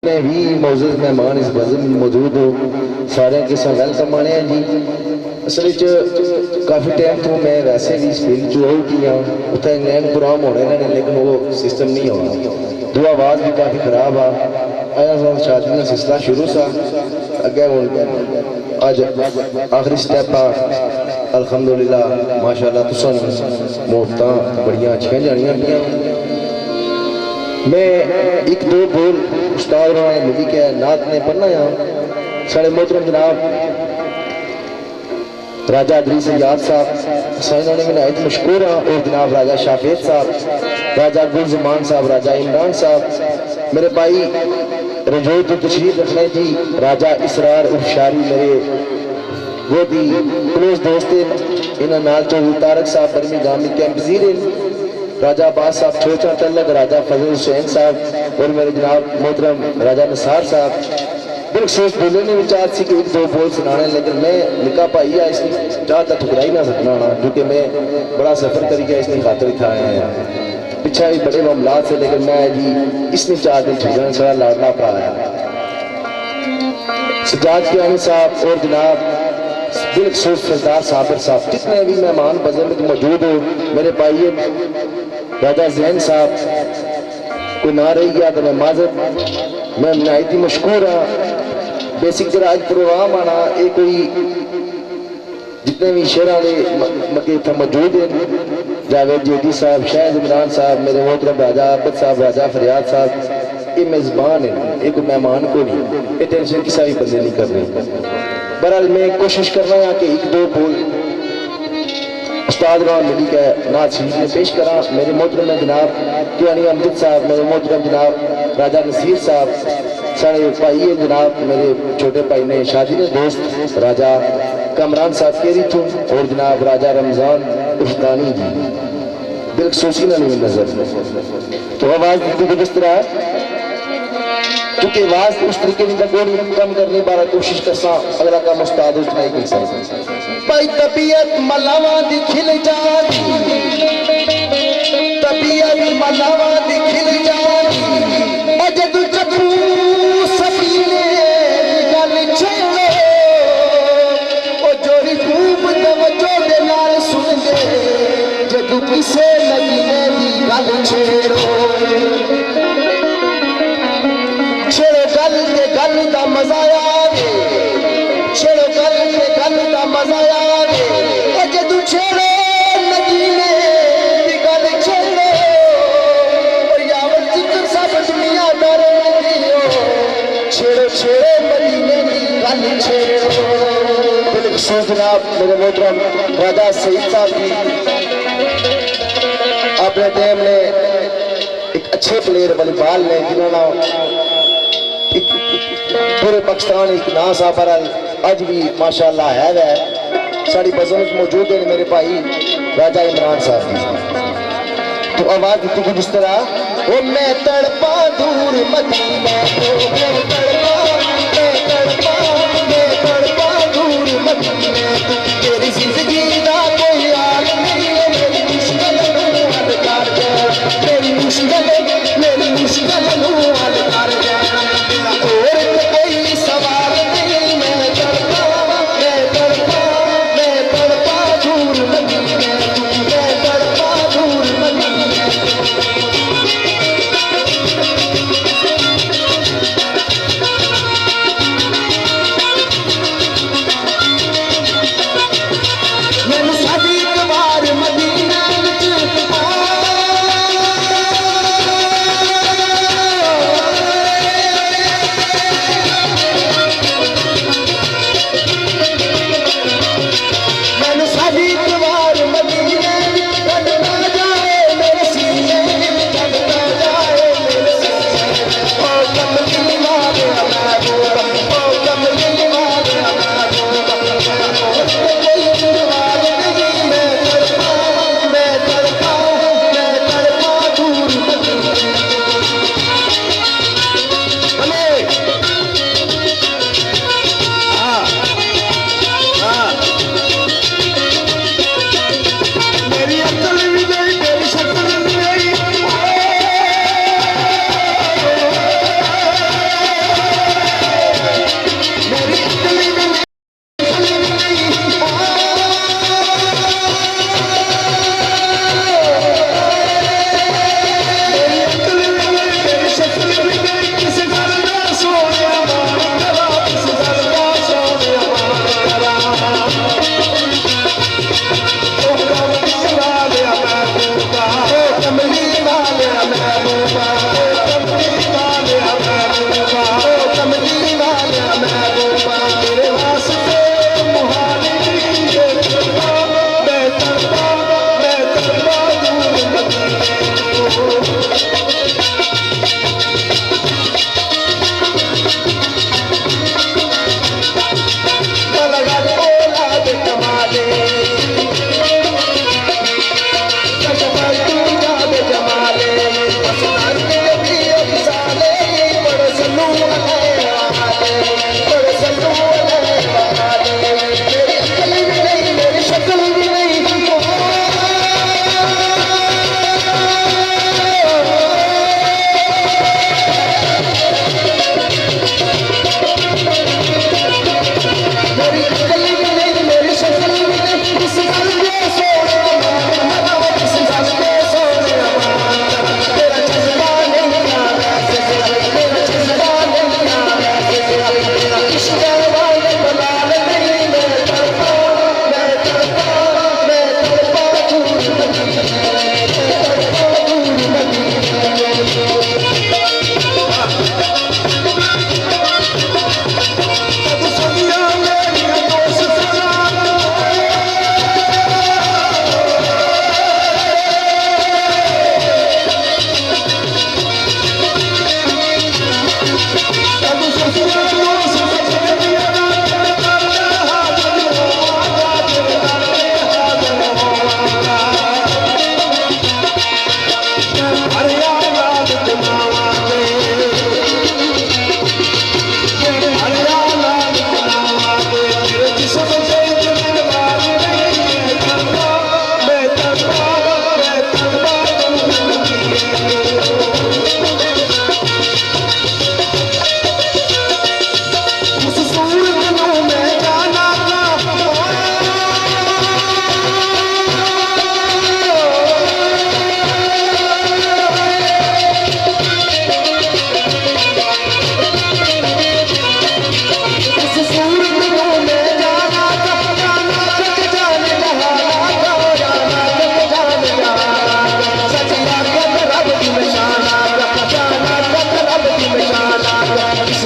ने भी मौजूद मेहमान इस बज़म में मौजूद हो सारे के साथ वेलकम आने हैं जी। असल काफ़ी टाइम तो मैं वैसे भी इस फील्ड जो आउट ही हाँ उत्थे इंग्लैंड प्रोग्राम होने ने लेकिन वो सिस्टम नहीं होना दो आवाज़ भी काफ़ी खराब आया शादी का सिलसिला शुरू सा अगे हूँ अज आखिरी स्टैप आ अल्हम्दुलिल्लाह माशाअल्लाह तुसां मोहब्बतां बड़ियां अच्छियां जानियां पियां। मैं एक दो बोल उस्ताद ने मिली के नात ने पढ़ना यहाँ साढ़े मोहतरम जनाब राजा अदरीस याद साहब साइना ने मिनायत मशकूर हाँ और जनाब राजा शाफेद साहब राजा गुलजमान साहब राजा इमरान साहब मेरे भाई रजोई तो तशरीफ रखने जी राजा इसरार उशारी मेरे वो भी क्लोज दोस्त इन्होंने नाल चौधरी तारक साहब बरमी गामी कैंप वजीर राजा अब्बास साहब छोटा तलक राजा फजल हुसैन साहब और मेरे जनाब मोहतरम राजा निसार साहब बिलखसूस बोले ने विचार सी कि एक दो बोल सुनाने लेकिन मैं निका भाई है इसकी चाहता ठुकरा ही ना सकना ना क्योंकि मैं बड़ा सफर करके इसकी खातिर था आए हैं पिछा भी बड़े मामलात से लेकिन मैं जी इसने 4 दिन ठुकरा सारा लाडला पा आया सजाद कियानी साहब और जनाब बिलखसूस सरदार साबिर साहब जितने भी मेहमान बज़म में मौजूद हो मेरे भाई राजा जैन साहब कोई ना रही गया तो मैं माजर मैं नायती मशकूर हाँ बेसिक जरा आज प्रोग्राम आना ये कोई जितने भी शहर वाले मके इतना मौजूद हैं जावेद जेदी साहब शायद इमरान साहब मेरे मोहतरम राजा आबद साहब राजा फरियाद साहब ये मेज़बान है एक मेहमान को नहीं ये टेंशन किसी भी बंदे नहीं करने बहरहाल मैं कोशिश कर रहा हूँ कि एक दो बोल उस्ताद राम मिली के नात शरीफ में पेश करा मेरे मोहतरम जनाब कियानी अमजद साहब मेरे मोहतरम जनाब राजा नसीर साहब सारे भाई है जनाब मेरे छोटे भाई ने शादी ने दोस्त राजा कमरान साहब केरी थू और जनाब राजा रमजान उफ्तानी जी बिलखसूसी ना नहीं नजर तो आवाज़ दी किस तरह क्योंकि आवाज़ उस तरीके की कोई कम करने बारा कोशिश करसा अगला काम उस्ताद उतना ही कर भाई तबीयत मलावा दी खिल जाती तबीयत मलावा दी खिल जाती अज तू चप्पू सपीने गल छेड़ो ओ जोरी खूब तवज्जो दे नाल सुन दे जदू किसे नगीने दी गल छेड़ो छेड़ो गल दा मजा आवे छेड़ो गल दा मजा आवे ओ जदू छेड़ो नगीने दी गल छेड़ो ओ यावर जिक्र सब दुनिया डर लगियो छेड़ो छेड़ो मदीने दी गल छेड़ो बिलखसूस जनाब मेरे मोहतरम राजा सईद साहब जी अपने टाइम ने एक अच्छे प्लेयर वॉलीबॉल ने जिन्होंने पूरे पाकिस्तान एक ना सा पर अज भी माशाअल्लाह है वह साड़ी बज़म मौजूद है मेरे भाई राजा इमरान साहब तो आवाज दी कुछ इस तरह ओ मैं तड़पा दूर मदीना मैं तड़पा दूर मदीना तेरी जिंदगी दा कोई हाल नहीं है मेरी मुश्किल नू हल कर दे मेरी मुश्किल नू हल कर दे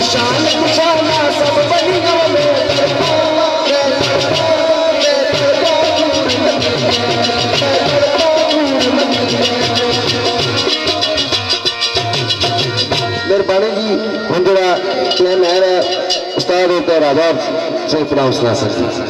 शान कुशाना सब बनियों में मेहरबानी जी हम जरा टाइम है उस्ताद राजा सिंह कलाम सुना सकते